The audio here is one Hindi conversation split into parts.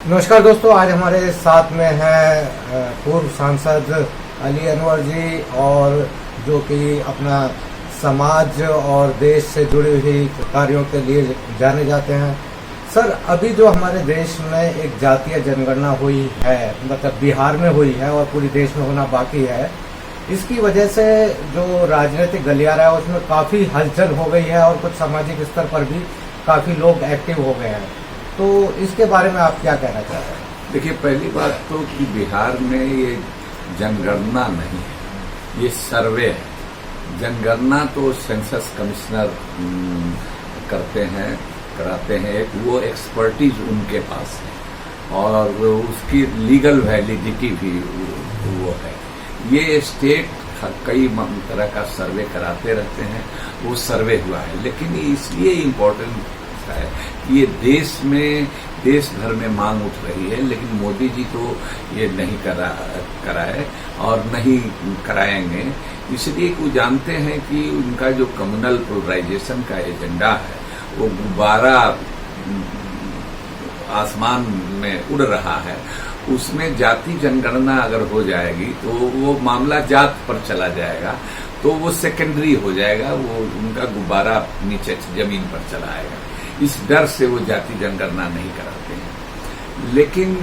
नमस्कार दोस्तों, आज हमारे साथ में हैं पूर्व सांसद अली अनवर जी, और जो कि अपना समाज और देश से जुड़ी हुई कार्यों के लिए जाने जाते हैं। सर, अभी जो हमारे देश में एक जातीय जनगणना हुई है, मतलब बिहार में हुई है और पूरे देश में होना बाकी है, इसकी वजह से जो राजनीतिक गलियारा है उसमें काफ़ी हलचल हो गई है और कुछ सामाजिक स्तर पर भी काफ़ी लोग एक्टिव हो गए हैं। तो इसके बारे में आप क्या कहना चाहते हैं? देखिए, पहली बात तो कि बिहार में ये जनगणना नहीं है, ये सर्वे है। जनगणना तो सेंसस कमिश्नर करते हैं, कराते हैं, एक वो एक्सपर्टीज उनके पास है और उसकी लीगल वैलिडिटी भी वो है। ये स्टेट कई तरह का सर्वे कराते रहते हैं, वो सर्वे हुआ है। लेकिन इसलिए इम्पोर्टेंट है कि ये देश भर में मांग उठ रही है, लेकिन मोदी जी तो ये नहीं कराए और नहीं कराएंगे। इसलिए वो जानते हैं कि उनका जो कम्युनल पोलराइजेशन का एजेंडा है वो गुब्बारा आसमान में उड़ रहा है। उसमें जाति जनगणना अगर हो जाएगी तो वो मामला जात पर चला जाएगा, तो वो सेकेंडरी हो जाएगा, वो उनका गुब्बारा नीचे जमीन पर चला आएगा। इस डर से वो जाति जनगणना नहीं कराते हैं। लेकिन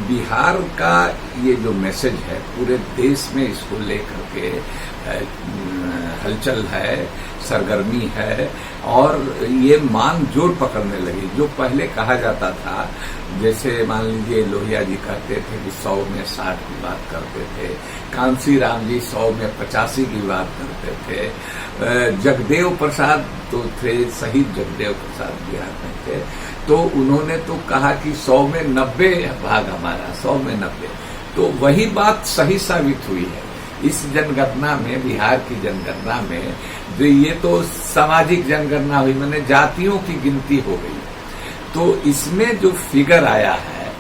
बिहार का ये जो मैसेज है, पूरे देश में इसको लेकर के हलचल है, सरगर्मी है और ये मांग जोर पकड़ने लगी। जो पहले कहा जाता था, जैसे मान लीजिए लोहिया जी कहते थे कि 100 में 60 की बात करते थे, कांसी राम जी 100 में 85 की बात करते थे, जगदेव प्रसाद तो थे, शहीद जगदेव प्रसाद बिहार में थे, तो उन्होंने तो कहा कि 100 में 90 भाग हमारा, 100 में 90। तो वही बात सही साबित हुई है इस जनगणना में, बिहार की जनगणना में। जो ये तो सामाजिक जनगणना हुई, मैंने जातियों की गिनती हो गई, तो इसमें जो फिगर आया है,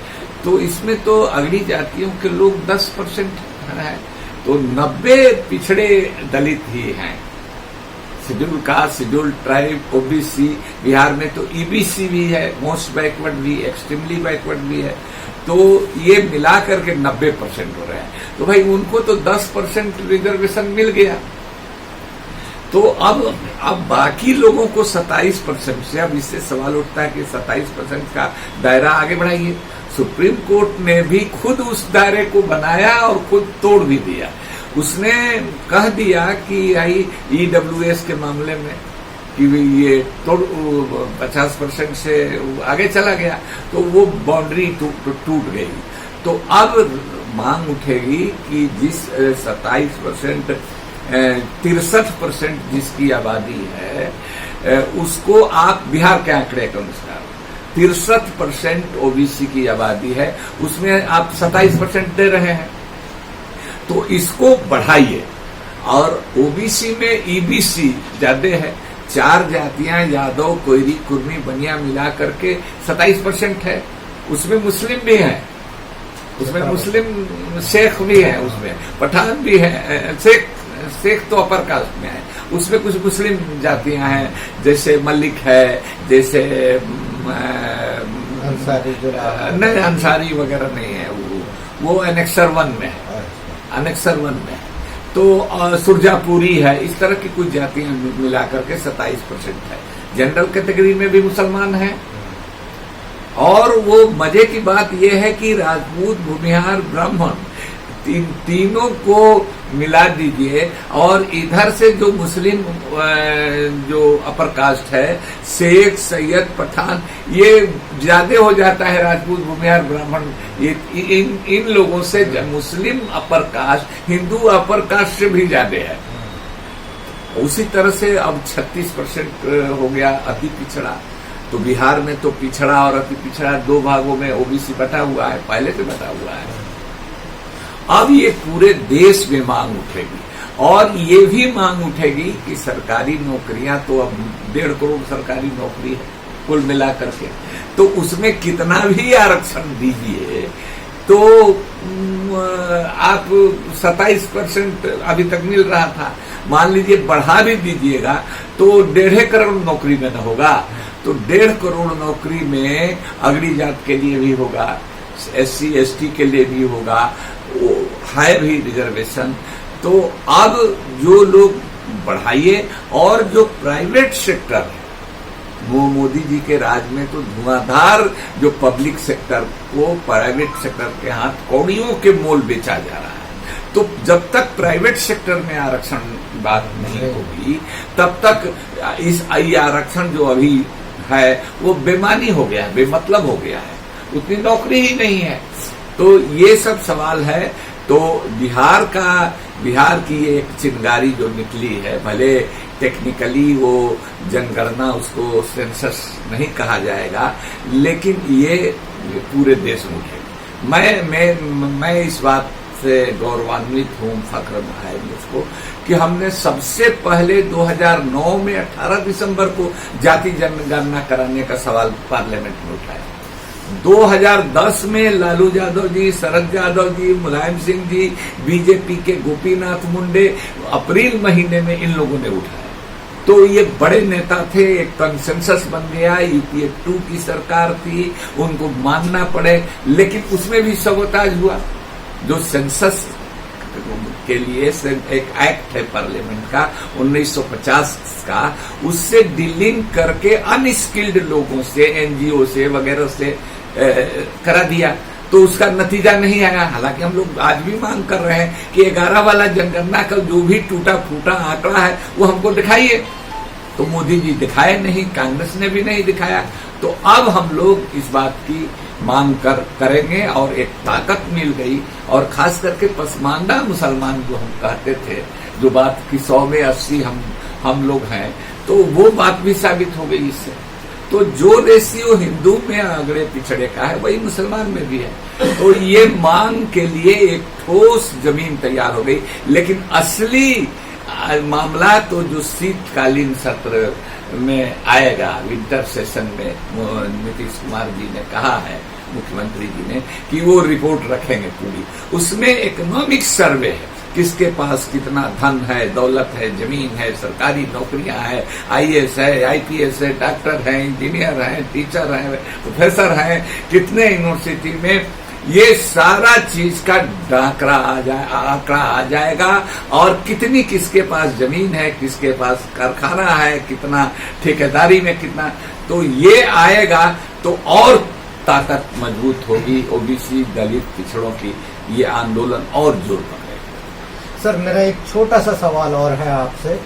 तो इसमें तो अगली जातियों के लोग 10% है, तो 90 पिछड़े दलित ही हैं। Schedule caste, schedule tribe, OBC, Bihar में तो ईबीसी भी है, मोस्ट बैकवर्ड भी, एक्सट्रीमली बैकवर्ड भी है। तो ये मिलाकर के 90% हो रहे हैं। तो भाई उनको तो 10% रिजर्वेशन मिल गया, तो अब बाकी लोगों को 27% से, अब इससे सवाल उठता है कि 27% का दायरा आगे बढ़ाइए। सुप्रीम कोर्ट ने भी खुद उस दायरे को बनाया और खुद तोड़ भी दिया। उसने कह दिया कि ईडब्ल्यूएस के मामले में कि ये 50% से आगे चला गया, तो वो बाउंड्री टूट गई। तो अब मांग उठेगी कि जिस 27%, 63% जिसकी आबादी है, उसको आप बिहार के आंकड़े के अनुसार 63% ओबीसी की आबादी है, उसमें आप 27% दे रहे हैं, तो इसको बढ़ाइए। और ओबीसी में ईबीसी ज्यादा है, 4 जातियां यादव, कोयरी, कुर्मी, बनिया मिला करके 27% है। उसमें मुस्लिम भी है, उसमें मुस्लिम शेख भी है, उसमें पठान भी है। शेख तो अपर कास्ट में है, उसमें कुछ मुस्लिम जातियां हैं, जैसे मलिक है, जैसे नहीं, अंसारी वगैरह नहीं है, वो एनेक्सर 1 में है, एनेक्सर 1 में है। तो सुरजापुरी है, इस तरह की कुछ जातियां मिलाकर के 27% है। जनरल कैटेगरी में भी मुसलमान हैं। और वो मजे की बात यह है कि राजपूत, भूमिहार, ब्राह्मण, तीनों को मिला दीजिए, और इधर से जो मुस्लिम जो अपर कास्ट है, शेख, सैयद, पठान, ये ज्यादा हो जाता है। राजपूत, भूमिहार, ब्राह्मण, ये इन लोगों से Muslim upper caste, Hindu upper caste से भी ज्यादा है। उसी तरह से अब 36% हो गया अति पिछड़ा। तो बिहार में तो पिछड़ा और अति पिछड़ा 2 भागों में ओबीसी बटा हुआ है, पहले से बटा हुआ है। अब ये पूरे देश में मांग उठेगी, और ये भी मांग उठेगी कि सरकारी नौकरियां, तो अब 1.5 करोड़ सरकारी नौकरी है कुल मिलाकर के, तो उसमें कितना भी आरक्षण दीजिए, तो आप 27% अभी तक मिल रहा था, मान लीजिए बढ़ा भी दीजिएगा तो 1.5 करोड़ नौकरी में न होगा। तो 1.5 करोड़ नौकरी में अगली जात के लिए भी होगा, SC ST के लिए भी होगा, वो है भी रिजर्वेशन। तो अब जो लोग बढ़ाइए, और जो प्राइवेट सेक्टर है, वो मोदी जी के राज में तो धुआंधार जो पब्लिक सेक्टर को प्राइवेट सेक्टर के हाथ कौड़ियों के मोल बेचा जा रहा है। तो जब तक प्राइवेट सेक्टर में आरक्षण की बात नहीं होगी, तब तक इस आरक्षण जो अभी है वो बेमानी हो गया है, बेमतलब हो गया है, उतनी नौकरी ही नहीं है। तो ये सब सवाल है। तो बिहार की एक चिंगारी जो निकली है, भले टेक्निकली वो जनगणना, उसको सेंसस नहीं कहा जाएगा, लेकिन ये पूरे देश में उठेगी। मैं इस बात से गौरवान्वित हूँ, फख्र है मुझको कि हमने सबसे पहले 2009 में 18 दिसंबर को जाति जनगणना कराने का सवाल पार्लियामेंट में उठाया। 2010 में लालू यादव जी, शरद यादव जी, मुलायम सिंह जी, बीजेपी के गोपीनाथ मुंडे, अप्रैल महीने में इन लोगों ने उठाया। तो ये बड़े नेता थे, एक कंसेंसस बन गया, UPA 2 की सरकार थी, उनको मानना पड़े। लेकिन उसमें भी सबोताज हुआ। जो सेंसस के लिए एक एक्ट है पार्लियामेंट का 1950 का, उससे डीलिंग करके अनस्किल्ड लोगों से, NGO से वगैरह से करा दिया। तो उसका नतीजा नहीं आया। हालांकि हम लोग आज भी मांग कर रहे हैं कि 11 वाला जनगणना का जो भी टूटा फूटा आंकड़ा है वो हमको दिखाइए। तो मोदी जी दिखाए नहीं, कांग्रेस ने भी नहीं दिखाया। तो अब हम लोग इस बात की मांग करेंगे, और एक ताकत मिल गई। और खास करके पसमानदा मुसलमान जो हम कहते थे, जो बात की 100 में 80 हम लोग हैं, तो वो बात भी साबित हो गई इससे। तो जो रेशियो हिंदू में अगड़े पिछड़े का है, वही मुसलमान में भी है। तो ये मांग के लिए एक ठोस जमीन तैयार हो गई। लेकिन असली मामला तो जो शीतकालीन सत्र में आएगा, विंटर सेशन में, नीतीश कुमार जी ने कहा है, मुख्यमंत्री जी ने, कि वो रिपोर्ट रखेंगे पूरी। उसमें इकोनॉमिक सर्वे है, किसके पास कितना धन है, दौलत है, जमीन है, सरकारी नौकरियां है, IAS है, IPS है, डॉक्टर है, इंजीनियर है, टीचर है, प्रोफेसर है, कितने यूनिवर्सिटी में, ये सारा चीज का आंकड़ा आ जाएगा। और कितनी किसके पास जमीन है, किसके पास कारखाना है, कितना ठेकेदारी में कितना, तो ये आएगा तो और ताकत मजबूत होगी OBC, दलित, पिछड़ों की ये आंदोलन और जोर पकड़ेगा। सर, मेरा एक छोटा सा सवाल और है आपसे।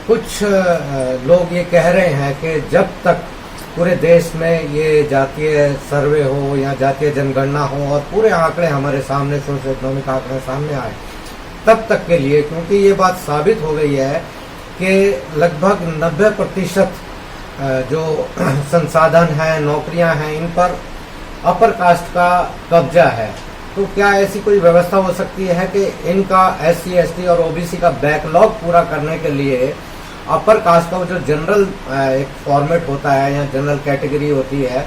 कुछ लोग ये कह रहे हैं कि जब तक पूरे देश में ये जातीय सर्वे हो या जातीय जनगणना हो और पूरे आंकड़े हमारे सामने, सोशो इकोनॉमिक आंकड़े सामने आए, तब तक के लिए, क्योंकि ये बात साबित हो गई है कि लगभग 90% जो संसाधन है, नौकरियां हैं, इन पर अपर कास्ट का कब्जा है। तो क्या ऐसी कोई व्यवस्था हो सकती है कि इनका SC ST और OBC का बैकलॉग पूरा करने के लिए अपर कास्ट का जो जनरल एक फॉर्मेट होता है या जनरल कैटेगरी होती है,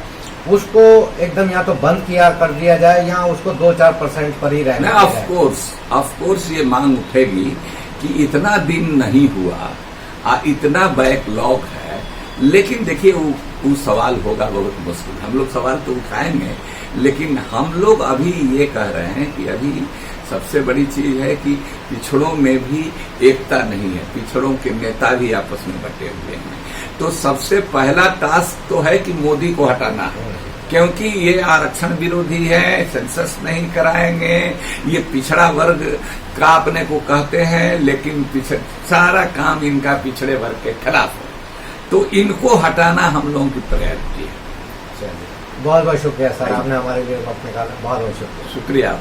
उसको एकदम या तो बंद कर दिया जाए या उसको 2-4% पर ही रहना है? ऑफ कोर्स ये मांग उठेगी कि इतना दिन नहीं हुआ, इतना बैकलॉग है। लेकिन देखिए, वो सवाल होगा बहुत मुश्किल। हम लोग सवाल तो उठाएंगे, लेकिन हम लोग अभी ये कह रहे हैं कि अभी सबसे बड़ी चीज है कि पिछड़ों में भी एकता नहीं है, पिछड़ों के नेता भी आपस में बटे हुए हैं। तो सबसे पहला टास्क तो है कि मोदी को हटाना है, क्योंकि ये आरक्षण विरोधी है, सेंसस नहीं कराएंगे, ये पिछड़ा वर्ग का अपने को कहते हैं, लेकिन सारा काम इनका पिछड़े वर्ग के खिलाफ है। तो इनको हटाना हम लोगों की प्रायोरिटी है। बहुत बहुत शुक्रिया सर, आपने हमारे लिए वक्त निकाला। बहुत बहुत शुक्रिया। शुक्रिया।